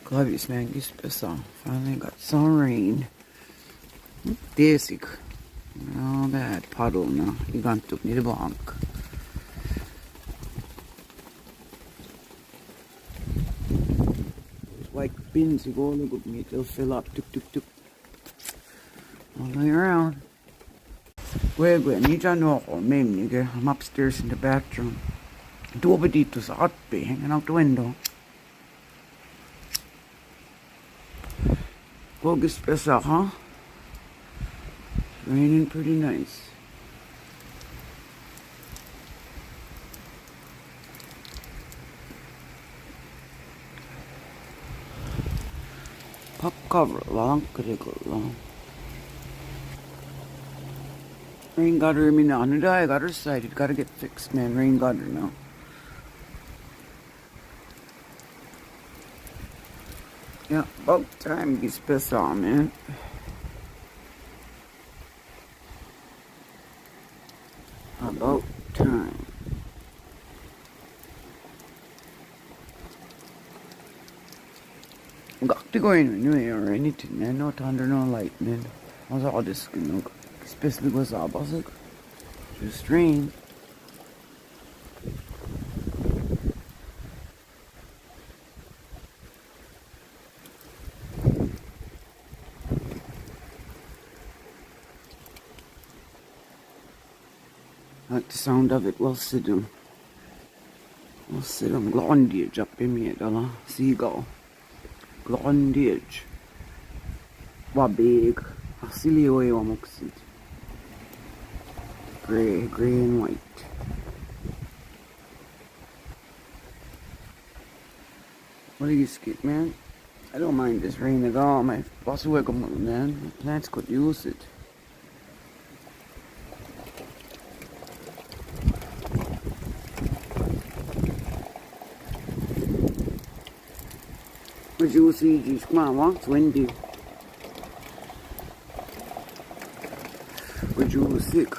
Clavis man, gis besser. Finally got some rain. Basic. All that puddle na. Igantuk ni de bank. Like bins, you go look at me, they'll fill up. Tuk tuk tuk. All the way around. Wait, need to know, maybe I'm upstairs in the bathroom. Dobe dito's hot be hanging out the window. Focus besser, huh? It's raining pretty nice. Pop cover lang, critical lang. Rain gutter, I mean, I got her sighted. Gotta get fixed, man. Rain gutter now. Yeah, about time gets pissed on, man. About time. Got to go in anyway or anything, man. No thunder, no lightning. How's all this gonna go? Especially was up, I was like, just rain. I like the sound of it. Well, sit down. Well, sit down. Glondage up in me, dollar. Seagull. Glondage. What big? I see away one more. Gray and white. What do you skip, man? I don't mind this rain at all. My boss welcome, man. My plants could use it. Would you see these? Come on, it's windy. Would you sick?